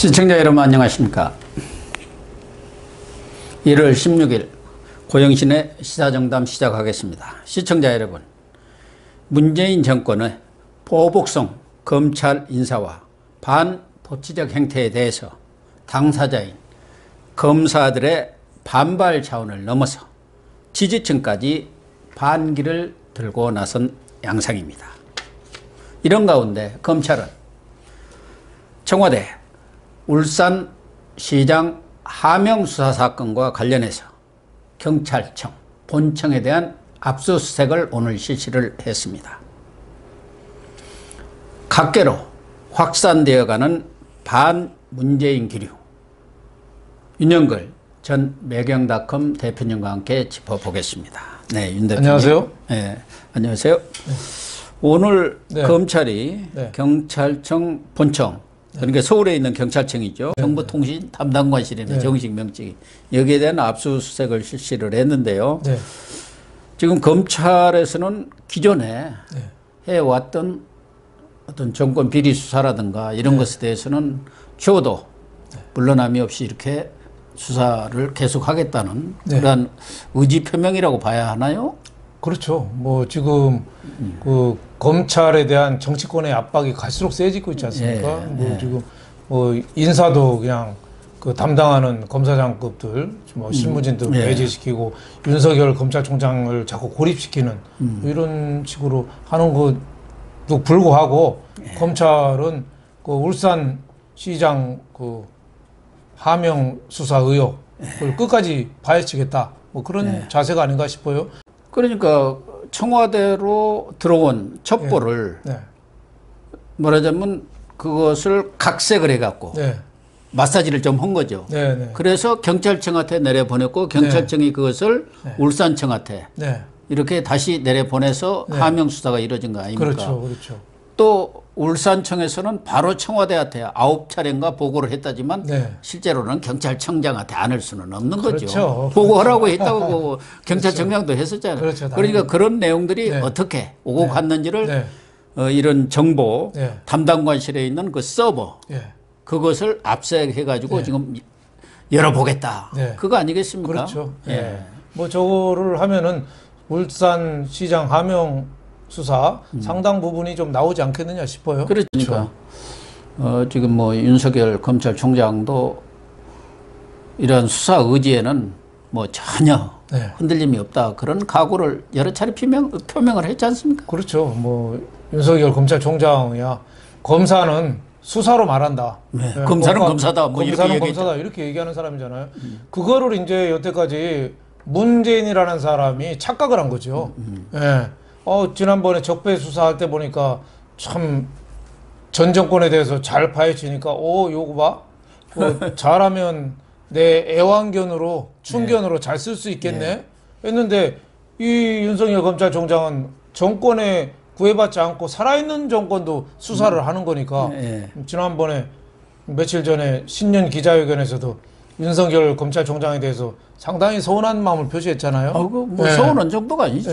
시청자 여러분 안녕하십니까. 1월 16일 고영신의 시사정담 시작하겠습니다. 시청자 여러분, 문재인 정권의 보복성 검찰 인사와 반법치적 행태에 대해서 당사자인 검사들의 반발 차원을 넘어서 지지층까지 반기를 들고 나선 양상입니다. 이런 가운데 검찰은 청와대 울산시장 하명수사 사건과 관련해서 경찰청, 본청에 대한 압수수색을 오늘 실시를 했습니다. 각계로 확산되어가는 반문재인 기류, 윤영글 전 매경닷컴 대표님과 함께 짚어보겠습니다. 네, 윤 대표님. 안녕하세요. 네, 안녕하세요. 네. 오늘 검찰이 경찰청 본청, 그러니까 서울에 있는 경찰청이죠. 정보통신 담당관실이네, 정식 명칭이. 여기에 대한 압수수색을 실시를 했는데요. 지금 검찰에서는 기존에 해왔던 어떤 정권 비리 수사라든가 이런 것에 대해서는 적어도 물러남이 없이 이렇게 수사를 계속하겠다는 그러한 의지 표명이라고 봐야 하나요? 그렇죠. 뭐 지금 그 검찰에 대한 정치권의 압박이 갈수록 세지고 있지 않습니까? 뭐 지금 뭐 인사도 그냥 그 담당하는 검사장급들, 뭐 실무진들 배제시키고 윤석열 검찰총장을 자꾸 고립시키는 뭐 이런 식으로 하는 것도 불구하고 검찰은 그 울산시장 그 하명 수사 의혹을 끝까지 파헤치겠다. 뭐 그런 자세가 아닌가 싶어요. 그러니까 청와대로 들어온 첩보를 말하자면 그것을 각색을 해갖고 마사지를 좀 한 거죠. 그래서 경찰청한테 내려보냈고 경찰청이 그것을 울산청한테 이렇게 다시 내려보내서 하명 수사가 이루어진 거 아닙니까? 그렇죠. 또 울산청에서는 바로 청와대한테 9차례인가 보고를 했다지만 실제로는 경찰청장한테 안 할 수는 없는 거죠. 보고하라고 했다고 경찰청장도 했었잖아요. 그러니까 그런 내용들이 어떻게 오고 갔는지를 이런 정보 담당관실에 있는 그 서버 그것을 압수해가지고 지금 열어보겠다. 그거 아니겠습니까? 그렇죠. 뭐 저거를 하면은 울산시장 하명 수사 상당 부분이 좀 나오지 않겠느냐 싶어요. 그러니까 지금 뭐 윤석열 검찰총장도 이런 수사 의지에는 뭐 전혀 흔들림이 없다, 그런 각오를 여러 차례 표명을 했지 않습니까? 그렇죠. 뭐 윤석열 검찰총장이야 검사는 수사로 말한다. 검사는 검사다. 뭐 검사는 검사다 이렇게 얘기하는 사람이잖아요. 그거를 이제 여태까지 문재인이라는 사람이 착각을 한 거죠. 지난번에 적폐 수사할 때 보니까 참 전 정권에 대해서 잘 파헤치니까 요거 봐. 잘하면 내 애완견으로 충견으로 잘 쓸 수 있겠네 했는데 이 윤석열 검찰총장은 정권에 구애받지 않고 살아있는 정권도 수사를 하는 거니까 지난번에 며칠 전에 신년 기자회견에서도 윤석열 검찰총장에 대해서 상당히 서운한 마음을 표시했잖아요. 뭐 서운한 정도가 아니죠.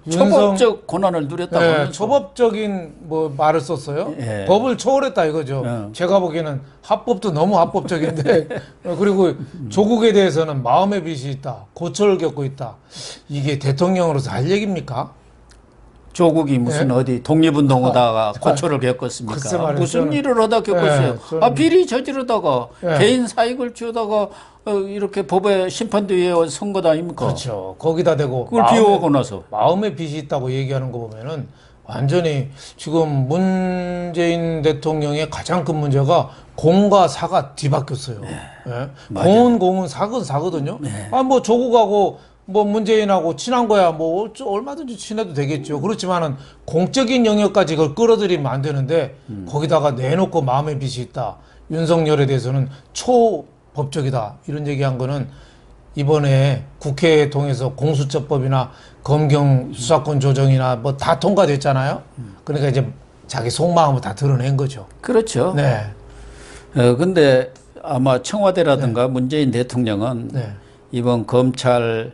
초법적 권한을 누렸다고 하면서. 초법적인 뭐 말을 썼어요. 법을 초월했다 이거죠. 제가 보기에는 합법도 너무 합법적인데 그리고 조국에 대해서는 마음의 빚이 있다, 고초를 겪고 있다. 이게 대통령으로서 할 얘기입니까? 조국이 무슨 어디 독립운동하다가 고초를 겪었습니까? 무슨 일을 하다 겪었어요? 비리 저지르다가 개인 사익을 주다가 이렇게 법의 심판대에 선 것 아닙니까? 그렇죠. 거기다 대고 그걸 비호하고 나서 마음의 빚이 있다고 얘기하는 거 보면은 완전히 지금 문재인 대통령의 가장 큰 문제가 공과 사가 뒤바뀌었어요. 공은 공은 사건 사거든요. 뭐 조국하고 뭐 문재인하고 친한 거야 뭐 얼마든지 친해도 되겠죠. 그렇지만은 공적인 영역까지 그걸 끌어들이면 안 되는데 거기다가 내놓고 마음의 빚이 있다. 윤석열에 대해서는 초법적이다. 이런 얘기한 거는 이번에 국회에 통해서 공수처법이나 검경 수사권 조정이나 뭐 다 통과됐잖아요. 그러니까 이제 자기 속마음을 다 드러낸 거죠. 그렇죠. 근데 아마 청와대라든가 문재인 대통령은 이번 검찰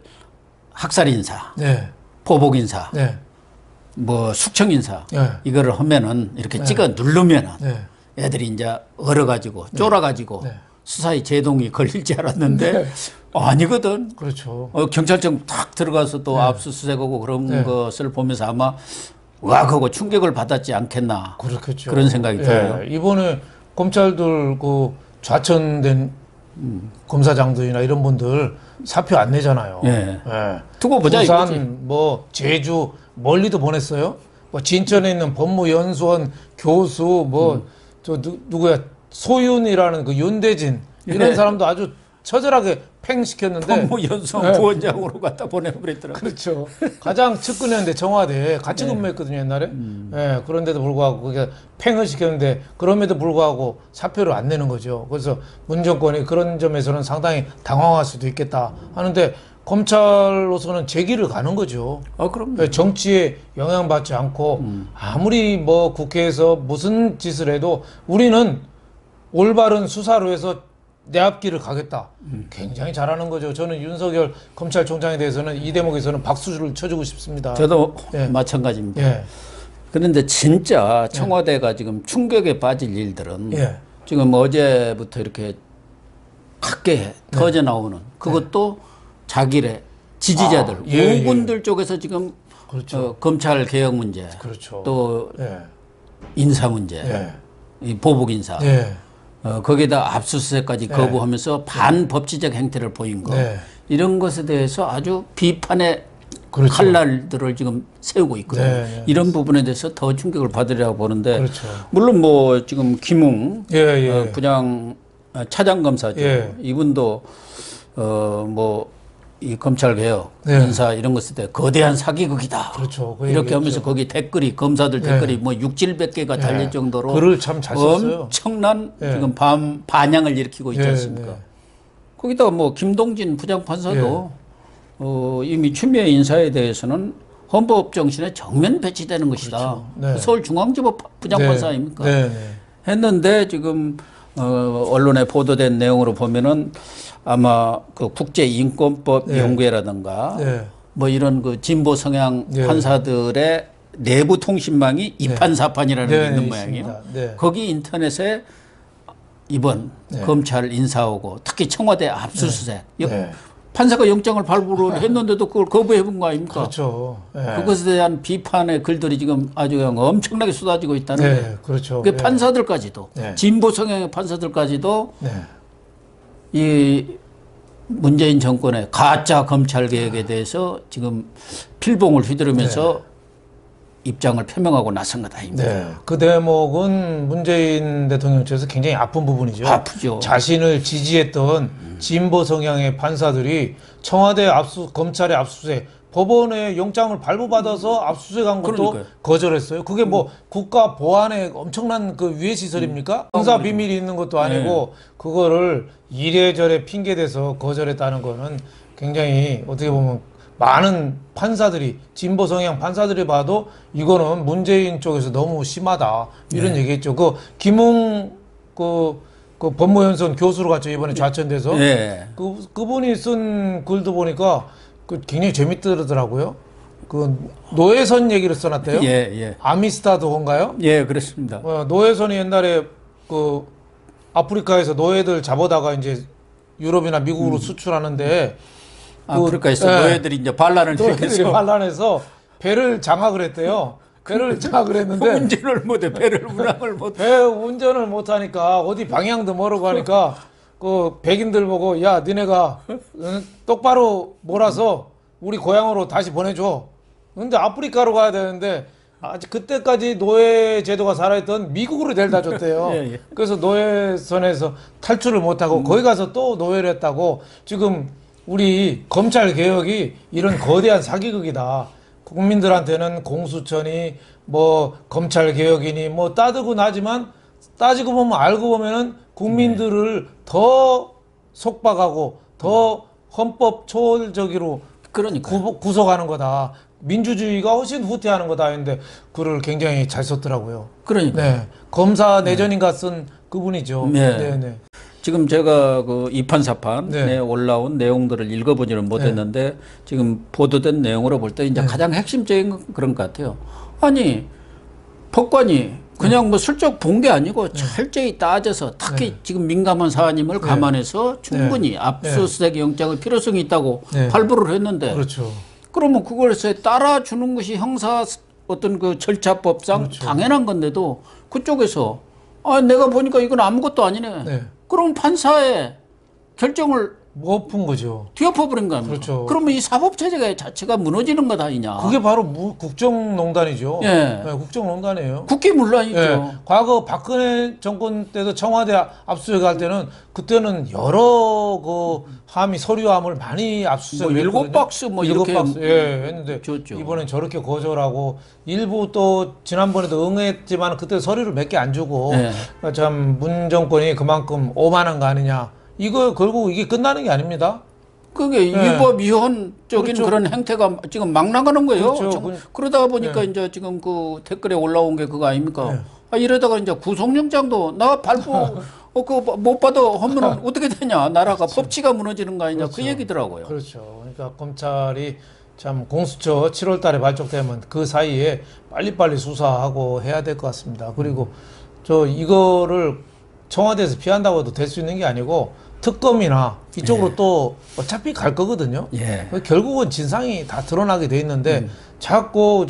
학살 인사, 포복 인사, 뭐 숙청 인사 이거를 하면은 이렇게 찍어 누르면은 애들이 이제 얼어가지고 쫄아가지고 수사에 제동이 걸릴 줄 알았는데 아니거든. 그렇죠. 경찰청 탁 들어가서 또 압수수색하고 그런 것을 보면서 아마 의학하고 충격을 받았지 않겠나. 그렇겠죠. 그런 생각이 들어요. 이번에 검찰들 그 좌천된 검사장들이나 이런 분들 사표 안 내잖아요. 두고 보자 부산, 이거지. 뭐 제주 멀리도 보냈어요. 뭐 진천에 있는 법무연수원 교수 뭐 저 누구야 소윤이라는 그 윤대진 이런 사람도 아주 처절하게 팽시켰는데 법무연수원 부원장으로 갖다 보내버렸더라고요. 그렇죠. 가장 측근이었는데 청와대에 같이 근무했거든요 옛날에. 그런데도 불구하고 그게 팽을 시켰는데 그럼에도 불구하고 사표를 안 내는 거죠. 그래서 문 정권이 그런 점에서는 상당히 당황할 수도 있겠다 하는데 검찰로서는 제기를 가는 거죠. 그럼요. 정치에 영향받지 않고 아무리 뭐 국회에서 무슨 짓을 해도 우리는 올바른 수사로 해서 내 앞길을 가겠다. 굉장히 잘하는 거죠. 저는 윤석열 검찰총장에 대해서는 이 대목에서는 박수를 쳐주고 싶습니다. 저도 마찬가지입니다. 그런데 진짜 청와대가 지금 충격에 빠질 일들은 지금 어제부터 이렇게 크게 터져 나오는 그것도 자기네 지지자들, 우군들 쪽에서 지금 그렇죠. 검찰 개혁 문제, 그렇죠. 또 인사 문제, 이 보복 인사, 거기에다 압수수색까지 거부하면서 반법치적 행태를 보인 거, 이런 것에 대해서 아주 비판의 칼날들을 지금 세우고 있거든요. 이런 부분에 대해서 더 충격을 받으려고 보는데, 물론 뭐 지금 김웅 부장 차장 검사죠. 이분도 뭐 이 검찰 개혁, 인사 이런 것에 대해 거대한 사기극이다. 이렇게 하면서 거기 댓글이 검사들 댓글이 뭐 6,700개가 달릴 정도로 글을 참 잘 썼어요. 엄청난 지금 반향을 일으키고 있지 않습니까? 거기다가 뭐 김동진 부장판사도 이미 추미애 인사에 대해서는 헌법 정신에 정면 배치되는 것이다. 서울중앙지법 부장판사 아닙니까? 했는데 지금 언론에 보도된 내용으로 보면은 아마 그 국제인권법 연구회라든가 뭐 이런 그 진보 성향 판사들의 내부 통신망이 이판사판이라는 게 있는 모양이에요. 거기 인터넷에 이번 검찰 인사하고 특히 청와대 압수수색 판사가 영장을 발부를 했는데도 그걸 거부해 본 거 아닙니까? 그것에 대한 비판의 글들이 지금 아주 그냥 엄청나게 쏟아지고 있다는 거예요. 그 판사들까지도 진보 성향의 판사들까지도 이 문재인 정권의 가짜 검찰 개혁에 대해서 지금 필봉을 휘두르면서 입장을 표명하고 나선 것 아닙니까? 그 대목은 문재인 대통령 측에서 굉장히 아픈 부분이죠. 아프죠. 자신을 지지했던 진보 성향의 판사들이 청와대 검찰의 압수수색, 법원에 영장을 발부받아서 압수수색한 것도 거절했어요. 그게 뭐 국가 보안에 엄청난 그 위해 시설입니까? 형사 비밀이 있는 것도 아니고 그거를 이래저래 핑계대서 거절했다는 거는 굉장히 어떻게 보면 많은 판사들이 진보 성향 판사들이 봐도 이거는 문재인 쪽에서 너무 심하다 이런 얘기했죠. 그 김웅 그 법무연수원 교수로 갔죠 이번에 좌천돼서 그분이 쓴 글도 보니까 그 굉장히 재밌더라고요. 그 노회선 얘기를 써놨대요. 아미스타도인가요? 그렇습니다. 노회선이 옛날에 그 아프리카에서 노예들 잡아다가 이제 유럽이나 미국으로 수출하는데 아프리카에서 노예들이 이제 반란해서 배를 장악을 했대요. 배를 장악을 했는데 운전을 못해. 배를 운항을 못해. 배 운전을 못하니까 어디 방향도 모르고 하니까 그 백인들 보고 야 니네가 똑바로 몰아서 우리 고향으로 다시 보내줘. 근데 아프리카로 가야 되는데 아직 그때까지 노예 제도가 살아있던 미국으로 데려다 줬대요. 그래서 노예선에서 탈출을 못하고 거기 가서 또 노예를 했다고. 지금 우리 검찰 개혁이 이런 거대한 사기극이다. 국민들한테는 공수처니 뭐 검찰 개혁이니 뭐 따지고 나지만 따지고 보면 알고 보면은 국민들을 더 속박하고 더 헌법 초월적으로 구속하는 거다. 민주주의가 훨씬 후퇴하는 거다 했는데 글을 굉장히 잘 썼더라고요. 검사 내전인가 쓴 그분이죠. 지금 제가 그 이판사판에 올라온 내용들을 읽어보지는 못했는데 지금 보도된 내용으로 볼 때 이제 가장 핵심적인 건 그런 것 같아요. 아니 법관이 그냥 뭐 슬쩍 본 게 아니고 철저히 따져서 특히 지금 민감한 사안임을 감안해서 충분히 압수수색 영장의 필요성이 있다고 발부를 했는데 그렇죠. 그러면 그걸 따라주는 것이 형사 어떤 그 절차법상 그렇죠. 당연한 건데도 그쪽에서 내가 보니까 이건 아무것도 아니네. 그럼 판사의 결정을 못 푼 거죠. 뒤엎어버린 거 아닙니까? 그렇죠. 그러면 이 사법체제 자체가 무너지는 것 아니냐. 그게 바로 국정농단이죠. 예. 네, 국정농단이에요. 국회 문란이죠. 예. 과거 박근혜 정권 때도 청와대 압수수색 할 때는 그때는 여러 그 함의 서류함을 많이 압수수색 뭐 7박스 뭐 이렇게 했는데 줬죠. 이번엔 저렇게 거절하고 일부 또 지난번에도 응했지만 그때 서류를 몇 개 안 주고 그러니까 참 문 정권이 그만큼 오만한 거 아니냐. 이거 결국 이게 끝나는 게 아닙니다. 그게 위법 위헌적인 그런 행태가 지금 막 나가는 거예요. 그렇죠. 그러다 보니까 이제 지금 그 댓글에 올라온 게 그거 아닙니까? 이러다가 이제 구속영장도 나 발부 그거 못 받아 하면 어떻게 되냐? 나라가 법치가 무너지는 거 아니냐? 그 얘기더라고요. 그렇죠. 그러니까 검찰이 참 공수처 7월 달에 발족되면 그 사이에 빨리빨리 수사하고 해야 될 것 같습니다. 그리고 이거를 청와대에서 피한다고 해도 될 수 있는 게 아니고 특검이나 이쪽으로 또 어차피 갈 거거든요. 결국은 진상이 다 드러나게 돼 있는데 자꾸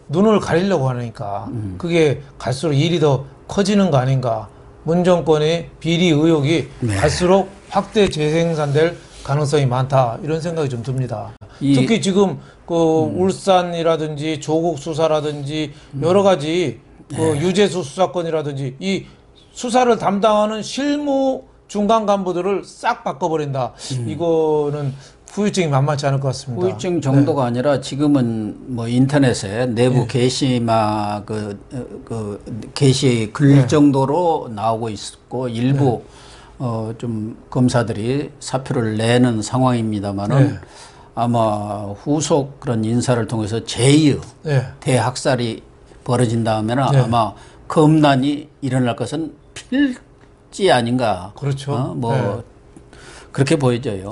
눈을 가리려고 하니까 그게 갈수록 일이 더 커지는 거 아닌가. 문 정권의 비리 의혹이 갈수록 확대 재생산될 가능성이 많다. 이런 생각이 좀 듭니다. 특히 지금 그 울산이라든지 조국 수사라든지 여러 가지 그 유재수 수사권이라든지 이 수사를 담당하는 실무 중간 간부들을 싹 바꿔버린다. 이거는 후유증이 만만치 않을 것 같습니다. 후유증 정도가 아니라 지금은 뭐 인터넷에 내부 게시막 게시 글 정도로 나오고 있고 일부 좀 검사들이 사표를 내는 상황입니다만은 아마 후속 그런 인사를 통해서 제2의 대학살이 벌어진다면 아마 검난이 일어날 것은 필지 아닌가. 그렇죠. 그렇게 보여져요.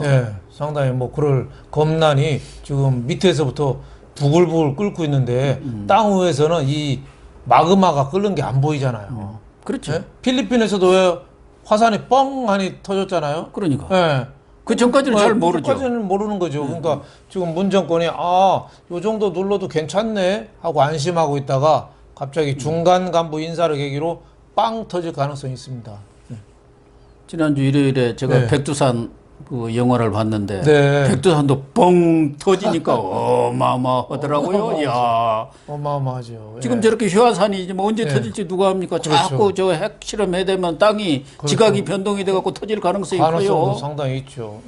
상당히 그럴 검난이 지금 밑에서부터 부글부글 끓고 있는데 땅 위에서는 이 마그마가 끓는 게 안 보이잖아요. 그렇죠. 필리핀에서도 왜 화산이 뻥하니 터졌잖아요. 그러니까. 그 전까지는 잘 모르죠. 그 전까지는 모르는 거죠. 그러니까 지금 문 정권이 요 정도 눌러도 괜찮네 하고 안심하고 있다가 갑자기 중간 간부 인사를 계기로 빵 터질 가능성이 있습니다. 지난주 일요일에 제가 백두산 그 영화를 봤는데 백두산도 뻥 터지니까 어마어마하더라고요. 야, 어마어마하죠. 지금 저렇게 휴화산이 언제 터질지 누가 합니까? 자꾸 저 핵 실험해 되면 땅이 지각이 변동이 돼갖고 터질 가능성이 커요. 가능성도 상당히 있죠.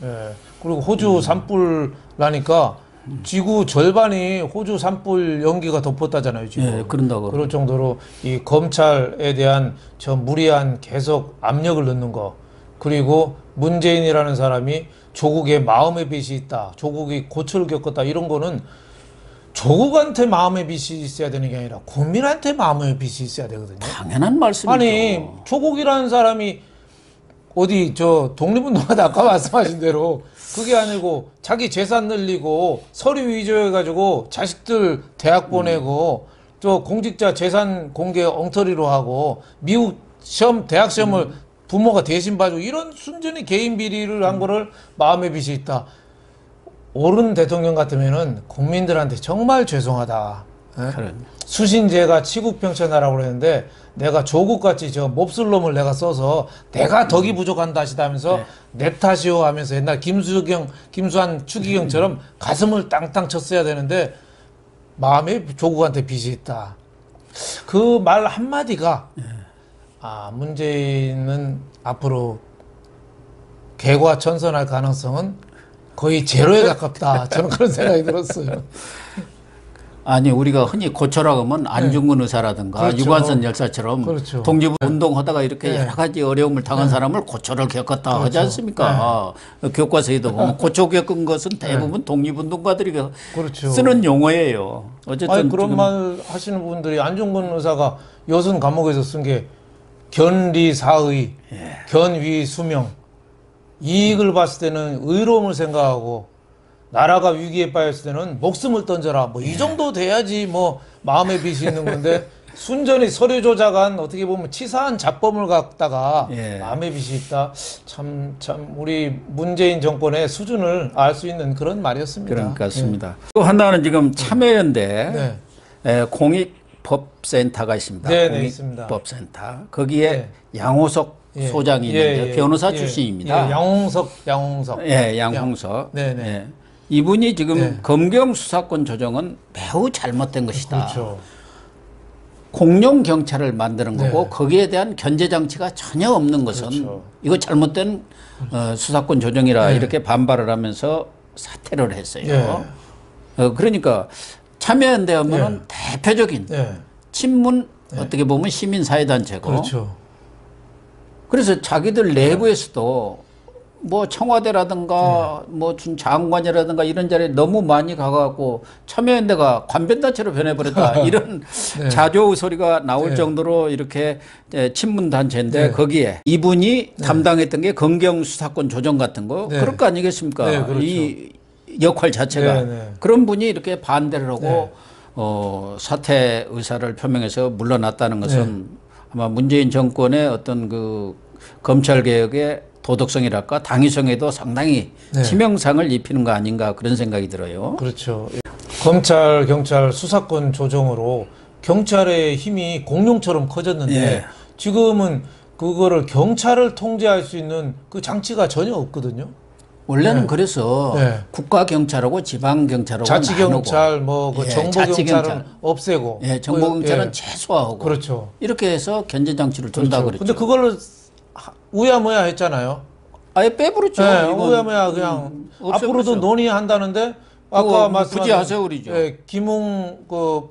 그리고 호주 산불 나니까 지구 절반이 호주 산불 연기가 덮었다잖아요, 지금. 그런다고. 그럴 정도로 이 검찰에 대한 저 무리한 계속 압력을 넣는 거. 그리고 문재인이라는 사람이 조국의 마음의 빚이 있다. 조국이 고초를 겪었다. 이런 거는 조국한테 마음의 빚이 있어야 되는 게 아니라 국민한테 마음의 빚이 있어야 되거든요. 당연한 말씀이죠. 아니, 조국이라는 사람이 어디 독립운동하다 아까 말씀하신 대로 그게 아니고 자기 재산 늘리고 서류 위조해가지고 자식들 대학 보내고 공직자 재산 공개 엉터리로 하고 미국 대학 시험을 부모가 대신 봐주고 이런 순전히 개인 비리를 한 거를 마음의 빚이 있다. 옳은 대통령 같으면은 국민들한테 정말 죄송하다. 수신제가 치국평천하라고 그랬는데 내가 조국같이 몹쓸 놈을 내가 써서 내가 덕이 부족한다 하시다면서 내 탓이요 하면서 옛날 김수환 추기경처럼 가슴을 땅땅 쳤어야 되는데 마음에 조국한테 빚이 있다. 그 말 한마디가 문재인은 앞으로 개과천선할 가능성은 거의 제로에 가깝다. 저는 그런 생각이 들었어요. 아니 우리가 흔히 고초라고 하면 안중근 의사라든가 유관선 열사처럼 독립운동하다가 이렇게 여러 가지 어려움을 당한 사람을 고초를 겪었다 하지 않습니까? 교과서에도 보면 고초 겪은 것은 대부분 독립운동가들이 쓰는 용어예요. 어쨌든 그런 말 하시는 분들이 안중근 의사가 여순 감옥에서 쓴 게 견리사의, 견위수명 이익을 봤을 때는 의로움을 생각하고 나라가 위기에 빠졌을 때는 목숨을 던져라. 이 정도 돼야지 마음의 빚이 있는 건데 순전히 서류 조작한 어떻게 보면 치사한 잡범을 갖다가 예. 남의 빚이 있다. 참 우리 문재인 정권의 수준을 알 수 있는 그런 말이었습니다. 그런 것 같습니다. 또 하나는 지금 참여연대 공익법센터가 있습니다. 네, 있습니다. 공익법센터. 거기에 양호석 소장이 있는데 변호사 출신입니다. 양홍석. 예, 양홍석. 네네. 예. 이분이 지금 검경 수사권 조정은 매우 잘못된 것이다. 그렇죠. 공룡 경찰을 만드는 거고 거기에 대한 견제 장치가 전혀 없는 것은 이거 잘못된 수사권 조정이라 이렇게 반발을 하면서 사퇴를 했어요. 그러니까 참여연대 하면은 대표적인 친문 어떻게 보면 시민사회단체고 그렇죠. 그래서 자기들 내부에서도 뭐 청와대라든가 뭐 장관이라든가 이런 자리에 너무 많이 가갖고 참여연대가 관변단체로 변해버렸다 이런 자조 소리가 나올 정도로 이렇게 친문단체인데 거기에 이분이 담당했던 게 검경수사권 조정 같은 거 그럴 거 아니겠습니까? 그렇죠. 이 역할 자체가 그런 분이 이렇게 반대를 하고 사퇴 의사를 표명해서 물러났다는 것은 아마 문재인 정권의 어떤 그 검찰개혁의 도덕성이랄까 당위성에도 상당히 치명상을 입히는 거 아닌가 그런 생각이 들어요. 그렇죠. 검찰, 경찰 수사권 조정으로 경찰의 힘이 공룡처럼 커졌는데 지금은 그거를 경찰을 통제할 수 있는 그 장치가 전혀 없거든요. 원래는 그래서 국가경찰하고 지방경찰하고 자치경찰, 뭐그 정보경찰은 없애고, 정보경찰은 최소화하고, 그렇죠. 이렇게 해서 견제장치를 둔다 그랬죠. 근데 그걸로 우야무야 했잖아요. 아예 빼버렸죠. 우야무야 그냥 앞으로도 논의한다는데 아까 말씀하신 굳이 하세요 그러죠. 김웅 그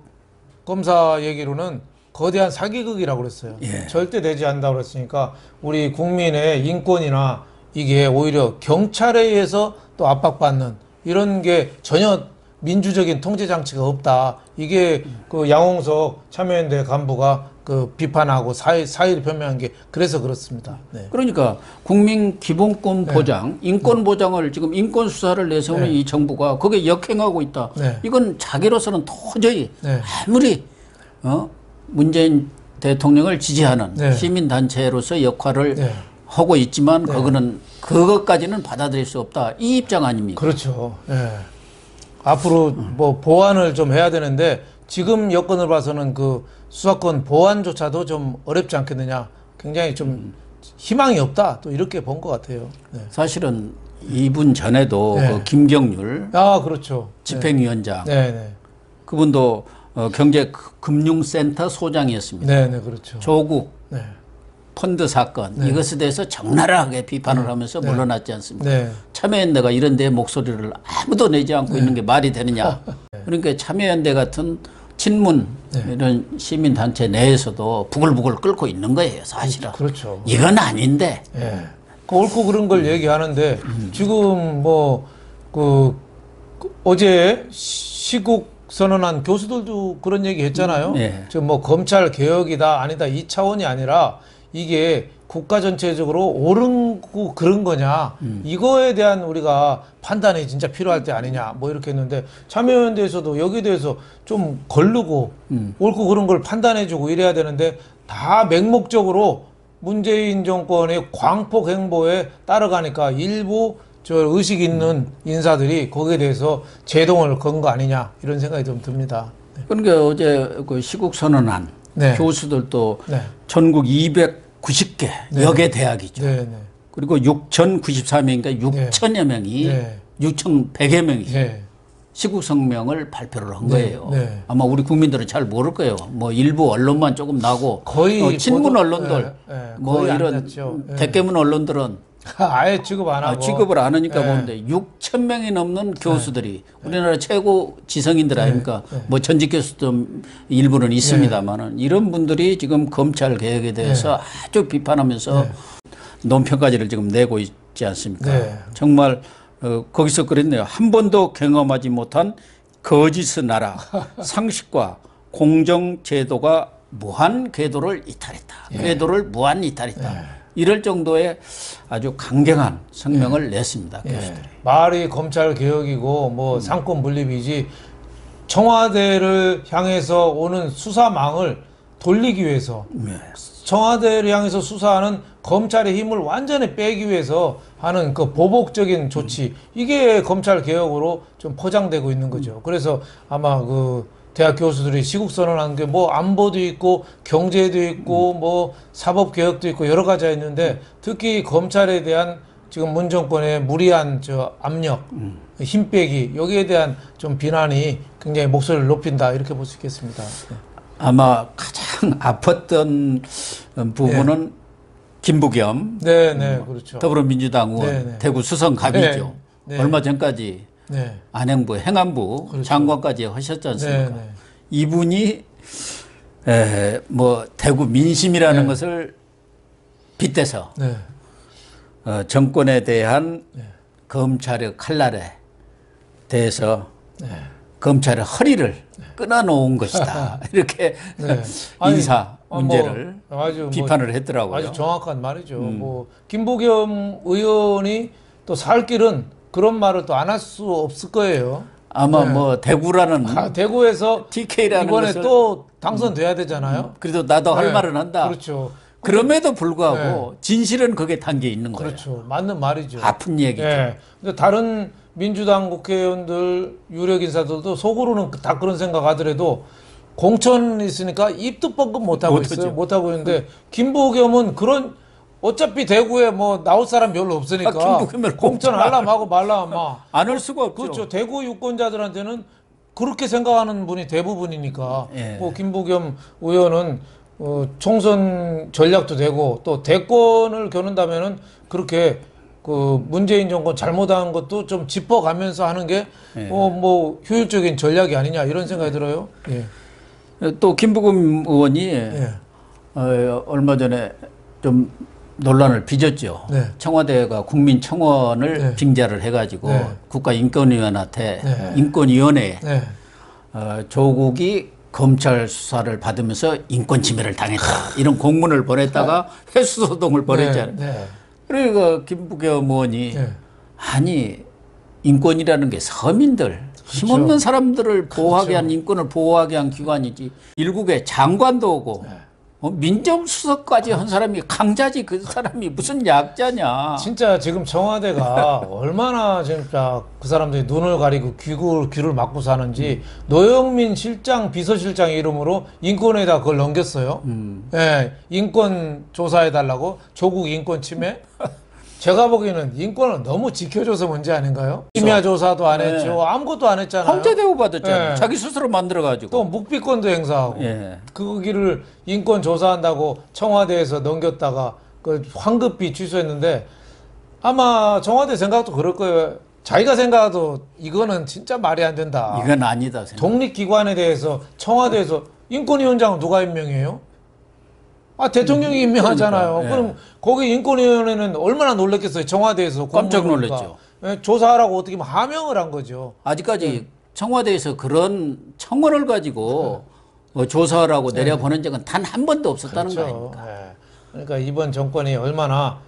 검사 얘기로는 거대한 사기극이라고 그랬어요. 절대 되지 않는다고 그랬으니까 우리 국민의 인권이나 이게 오히려 경찰에 의해서 또 압박받는 이런 게 전혀 민주적인 통제 장치가 없다. 이게 그 양홍석 참여연대 간부가 그 비판하고 사의를 표명한 게 그래서 그렇습니다. 그러니까 국민 기본권 보장, 인권 보장을 지금 인권 수사를 내세우는 이 정부가 그게 역행하고 있다. 이건 자기로서는 도저히 아무리 문재인 대통령을 지지하는 시민단체로서 역할을 하고 있지만 그것까지는 받아들일 수 없다. 이 입장 아닙니까? 그렇죠. 앞으로 뭐 보완을 좀 해야 되는데 지금 여건을 봐서는 그 수사권 보완조차도 좀 어렵지 않겠느냐. 굉장히 좀 희망이 없다. 또 이렇게 본 것 같아요. 사실은 이분 전에도 그 김경률 그렇죠. 집행위원장 그분도 경제금융센터 소장이었습니다. 그렇죠. 조국 펀드 사건 이것에 대해서 적나라하게 비판을 하면서 물러났지 않습니까? 참여연대가 이런 데 목소리를 아무도 내지 않고 있는 게 말이 되느냐. 그러니까 참여연대 같은 친문 이런 시민단체 내에서도 부글부글 끓고 있는 거예요, 사실은. 그렇죠. 이건 아닌데. 옳고 그른 걸 얘기하는데 지금 뭐 어제 시국 선언한 교수들도 그런 얘기 했잖아요. 지금 뭐 검찰 개혁이다 아니다 이 차원이 아니라 이게 국가 전체적으로 옳고 그른 거냐 이거에 대한 우리가 판단이 진짜 필요할 때 아니냐 뭐 이렇게 했는데 참여연대에서도 여기에 대해서 좀 거르고 옳고 그른 걸 판단해주고 이래야 되는데 다 맹목적으로 문재인 정권의 광폭 행보에 따라가니까 일부 저 의식 있는 인사들이 거기에 대해서 제동을 건 거 아니냐 이런 생각이 좀 듭니다. 그러니까 어제 그 시국 선언한 교수들도 전국 290개 여개 대학이죠. 그리고 6,094명인가 6천여 명이 6,100여 명이 시국 성명을 발표를 한 거예요. 아마 우리 국민들은 잘 모를 거예요. 뭐 일부 언론만 조금 나고 거의 친문 언론들 뭐 이런 대깨문 언론들은 아예 취급 안 하고 취급을 안 하니까 보는데 6천 명이 넘는 교수들이 우리나라 최고 지성인들 아닙니까? 뭐 전직 교수도 일부는 있습니다만은 이런 분들이 지금 검찰 개혁에 대해서 아주 비판하면서 논평까지를 지금 내고 있지 않습니까? 정말 거기서 그랬네요. 한 번도 경험하지 못한 거짓의 나라, 상식과 공정 제도가 무한 궤도를 이탈했다. 궤도를 무한 이탈했다. 이럴 정도의 아주 강경한 성명을 냈습니다. 교수들이. 말이 검찰 개혁이고 뭐 상권 분립이지 청와대를 향해서 오는 수사망을 돌리기 위해서 청와대를 향해서 수사하는 검찰의 힘을 완전히 빼기 위해서 하는 그 보복적인 조치, 이게 검찰 개혁으로 좀 포장되고 있는 거죠. 그래서 아마 그 대학 교수들이 시국 선언한 게 뭐 안보도 있고 경제도 있고 뭐 사법 개혁도 있고 여러 가지가 있는데, 특히 검찰에 대한 지금 문 정권의 무리한 저 압력, 힘 빼기, 여기에 대한 좀 비난이 굉장히 목소리를 높인다, 이렇게 볼 수 있겠습니다. 아마 가장 아팠던 부분은 김부겸 그렇죠. 더불어민주당 의원 대구 수성갑이죠. 얼마 전까지 안행부, 행안부 그렇죠. 장관까지 하셨지 않습니까? 이분이 뭐 대구 민심이라는 것을 빗대서 정권에 대한 검찰의 칼날에 대해서 검찰의 허리를 끊어놓은 것이다. 이렇게 인사 문제를 비판을 했더라고요. 아주 정확한 말이죠. 뭐 김부겸 의원이 또 살 길은 그런 말을 또 안 할 수 없을 거예요. 아마 뭐 대구라는 대구에서 TK라는 이번에 것을 또 당선돼야 되잖아요. 그래도 나도 할 말은 한다. 그렇죠. 그럼에도 불구하고 진실은 그게 담겨 있는 거예요. 그렇죠. 맞는 말이죠. 아픈 얘기죠. 근데 다른 민주당 국회의원들, 유력 인사들도 속으로는 다 그런 생각하더라도 공천이 있으니까 입도 뻥끗 못하고 있어요. 못하고 있는데 김부겸은 그런, 어차피 대구에 뭐 나올 사람 별로 없으니까 공천 하려면 하고 말라면 안 할 수가 없죠. 그렇죠. 대구 유권자들한테는 그렇게 생각하는 분이 대부분이니까. 뭐 김부겸 의원은 총선 전략도 되고 또 대권을 겨눈다면은 그렇게 그 문재인 정권 잘못한 것도 좀 짚어가면서 하는 게 뭐 효율적인 전략이 아니냐, 이런 생각이 들어요. 또 김부겸 의원이 얼마 전에 좀 논란을 빚었죠. 청와대가 국민청원을 빙자를 해가지고 국가인권위원회한테 인권위원회에 조국이 검찰 수사를 받으면서 인권 침해를 당했다, 이런 공문을 보냈다가 회수 소동을 벌였잖아요. 그러니까 김부겸 의원이 아니, 인권이라는 게 서민들, 힘없는 사람들을 보호하게 한, 인권을 보호하게 한 기관이지, 일국의 장관도 오고 민정수석까지 한 사람이 강자지, 그 사람이 무슨 약자냐. 진짜 지금 청와대가 얼마나 진짜 그 사람들이 눈을 가리고 귀를 막고 사는지, 노영민 실장, 비서실장 이름으로 인권에다 그걸 넘겼어요. 인권 조사해달라고, 조국 인권 침해. 제가 보기에는 인권을 너무 지켜줘서 문제 아닌가요? 심야 조사도 안 했죠. 아무것도 안 했잖아요. 황제 대우 받았잖아요. 자기 스스로 만들어가지고. 또 묵비권도 행사하고. 거기를 인권 조사한다고 청와대에서 넘겼다가 그 황급히 취소했는데, 아마 청와대 생각도 그럴 거예요. 자기가 생각해도 이거는 진짜 말이 안 된다. 이건 아니다 생각. 독립기관에 대해서 청와대에서 인권위원장은 누가 임명해요? 대통령이 임명하잖아요. 그럼 거기 인권위원회는 얼마나 놀랐겠어요. 청와대에서 깜짝 놀랐죠. 조사하라고 어떻게 보면 하명을 한 거죠. 아직까지 청와대에서 그런 청원을 가지고 조사하라고 내려보낸 적은 단 한 번도 없었다는 거 아닙니까? 그러니까 이번 정권이 얼마나,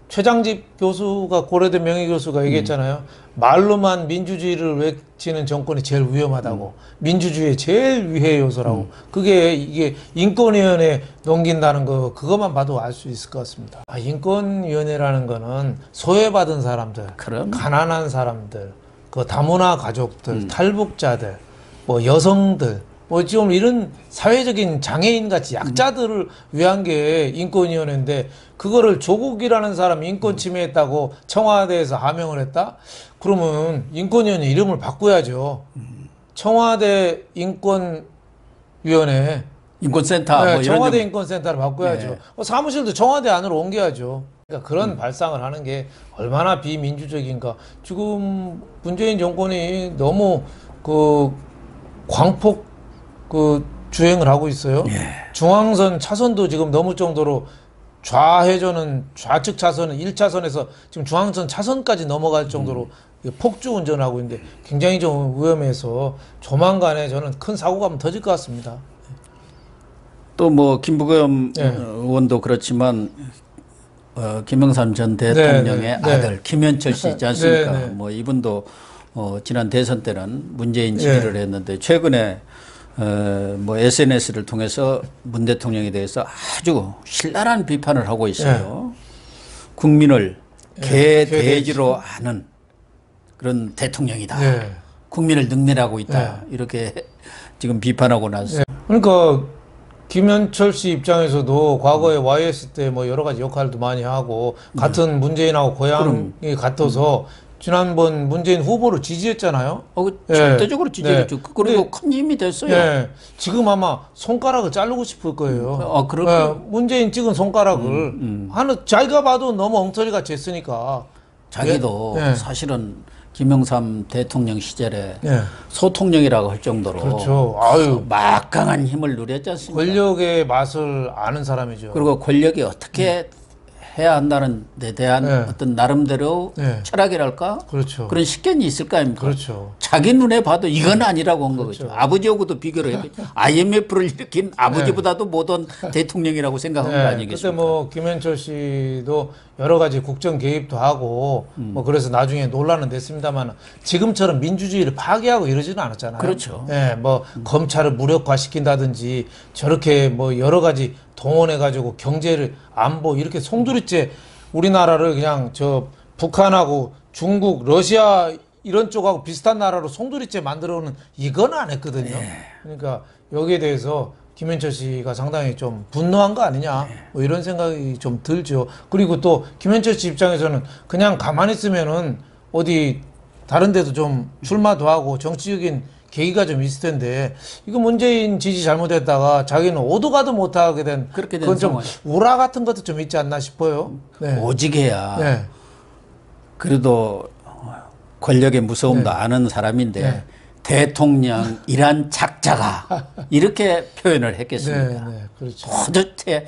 최장집 교수가, 고려대 명예교수가 얘기했잖아요. 말로만 민주주의를 외치는 정권이 제일 위험하다고. 민주주의의 제일 위해 요소라고. 그게 이게 인권위원회에 넘긴다는 거, 그것만 봐도 알 수 있을 것 같습니다. 인권위원회라는 거는 소외받은 사람들, 가난한 사람들, 그 다문화 가족들, 탈북자들, 뭐 여성들, 뭐 지금 이런 사회적인 장애인 같이 약자들을 위한 게 인권위원회인데, 그거를 조국이라는 사람이 인권 침해했다고 청와대에서 하명을 했다? 그러면 인권위원회 이름을 바꿔야죠. 청와대 인권위원회, 인권센터, 뭐 청와대 인권센터를 바꿔야죠. 사무실도 청와대 안으로 옮겨야죠. 그러니까 그런 발상을 하는 게 얼마나 비민주적인가. 지금 문재인 정권이 너무 그 광폭 그 주행을 하고 있어요. 중앙선 차선도 지금 넘을 정도로, 좌회전은 좌측 차선은 1차선에서 지금 중앙선 차선까지 넘어갈 정도로 폭주 운전을 하고 있는데, 굉장히 좀 위험해서 조만간에 저는 큰 사고가 한번 터질 것 같습니다. 또 뭐 김부겸 의원도 그렇지만 김영삼 전 대통령의 아들 김현철 씨 있지 않습니까? 뭐 이분도 지난 대선 때는 문재인 지지를 했는데, 최근에 뭐 SNS를 통해서 문 대통령에 대해서 아주 신랄한 비판을 하고 있어요. 국민을 개돼지로 하는 그런 대통령이다. 국민을 능멸하고 있다. 이렇게 지금 비판하고 나서. 그러니까 김현철 씨 입장에서도 과거에 YS 때 뭐 여러 가지 역할도 많이 하고 같은 문재인하고 고향이 같아서 지난번 문재인 후보를 지지했잖아요. 절대적으로 지지했죠. 그리고 큰 힘이 됐어요. 지금 아마 손가락을 자르고 싶을 거예요. 문재인 찍은 손가락을 자기가 봐도 너무 엉터리가 쟀으니까. 자기도 사실은 김영삼 대통령 시절에 소통령이라고 할 정도로 그렇죠. 막강한 힘을 누렸지 않습니까? 권력의 맛을 아는 사람이죠. 그리고 권력이 어떻게 해야 한다는 데 대한 어떤 나름대로 철학이랄까? 그렇죠. 그런 식견이 있을 거 아닙니까? 그렇죠. 자기 눈에 봐도 이건 아니라고 한 거죠. 아버지하고도 비교를 했고 IMF를 일으킨 아버지보다도 못한 대통령이라고 생각한 거 아니겠습니까? 그때 뭐 김현철 씨도 여러 가지 국정 개입도 하고 뭐 그래서 나중에 논란은 됐습니다만 지금처럼 민주주의를 파괴하고 이러지는 않았잖아요. 그렇죠. 뭐 검찰을 무력화시킨다든지 저렇게 뭐 여러 가지 동원해가지고 경제를 안보 이렇게 송두리째 우리나라를 그냥 저 북한하고 중국, 러시아 이런 쪽하고 비슷한 나라로 송두리째 만들어오는 이건 안 했거든요. 그러니까 여기에 대해서 김현철 씨가 상당히 좀 분노한 거 아니냐 뭐 이런 생각이 좀 들죠. 그리고 또 김현철 씨 입장에서는 그냥 가만히 있으면은 어디 다른 데도 좀 출마도 하고 정치적인 계기가 좀 있을 텐데 이거 문재인 지지 잘못했다가 자기는 오도 가도 못하게 된 그렇게 된 그건 좀 상황. 우라 같은 것도 좀 있지 않나 싶어요. 오직해야 그래도 권력의 무서움도 아는 사람인데 대통령이란 작자가 이렇게 표현을 했겠습니까? 그렇죠. 도대체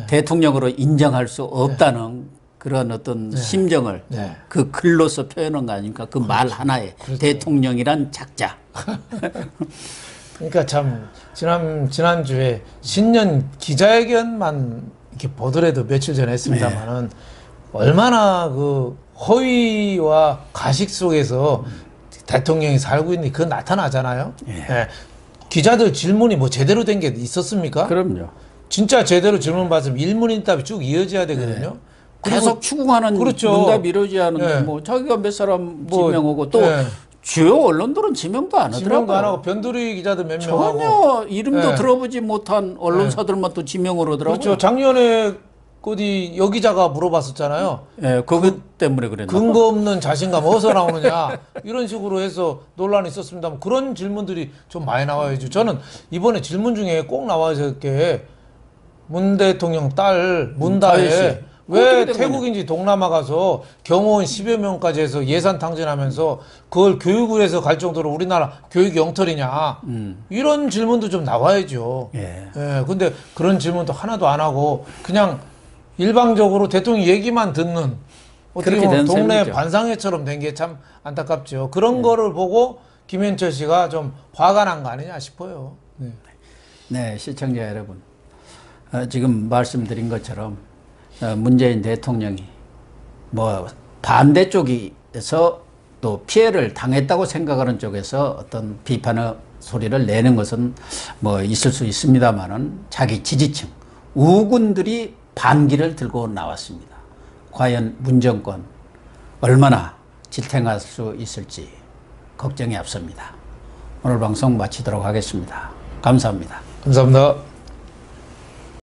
대통령으로 인정할 수 없다는 그런 어떤 심정을 그 글로서 표현한 거 아닙니까? 그 말 하나에 대통령이란 작자. 그러니까 참 지난주에 신년 기자회견만 이렇게 보더라도 며칠 전에 했습니다만은 얼마나 그 허위와 가식 속에서 대통령이 살고 있는지 그건 나타나잖아요. 기자들 질문이 뭐 제대로 된 게 있었습니까? 그럼요. 진짜 제대로 질문 받으면 일문일답이 쭉 이어져야 되거든요. 계속 추궁하는 문답 이루어지 하는데 뭐 자기가 몇 사람 지명하고 또 주요 언론들은 지명도 안 하더라고요. 지명도 안 하고 변두리 기자들 몇 명 하고 전혀 이름도 들어보지 못한 언론사들만 또 지명을 하더라고요. 그렇죠. 작년에 어디 여기자가 물어봤었잖아요. 그것 때문에 그랬나? 근거 없는 자신감 어디서 나오느냐 이런 식으로 해서 논란이 있었습니다만 그런 질문들이 좀 많이 나와야죠. 저는 이번에 질문 중에 꼭 나와야 게 문 대통령 딸 문다혜 왜 태국인지 동남아 가서 경호원 10여 명까지 해서 예산 탕진하면서 그걸 교육을 해서 갈 정도로 우리나라 교육이 엉터리냐 이런 질문도 좀 나와야죠. 근데 그런 질문도 하나도 안 하고 그냥 일방적으로 대통령 얘기만 듣는 어떻게 보면 동네 셈이죠. 반상회처럼 된 게 참 안타깝죠. 그런 거를 보고 김현철 씨가 좀 화가 난 거 아니냐 싶어요. 네, 시청자 여러분. 지금 말씀드린 것처럼 문재인 대통령이 뭐 반대쪽에서 또 피해를 당했다고 생각하는 쪽에서 어떤 비판의 소리를 내는 것은 뭐 있을 수 있습니다만은 자기 지지층, 우군들이 반기를 들고 나왔습니다. 과연 문정권 얼마나 지탱할 수 있을지 걱정이 앞섭니다. 오늘 방송 마치도록 하겠습니다. 감사합니다. 감사합니다.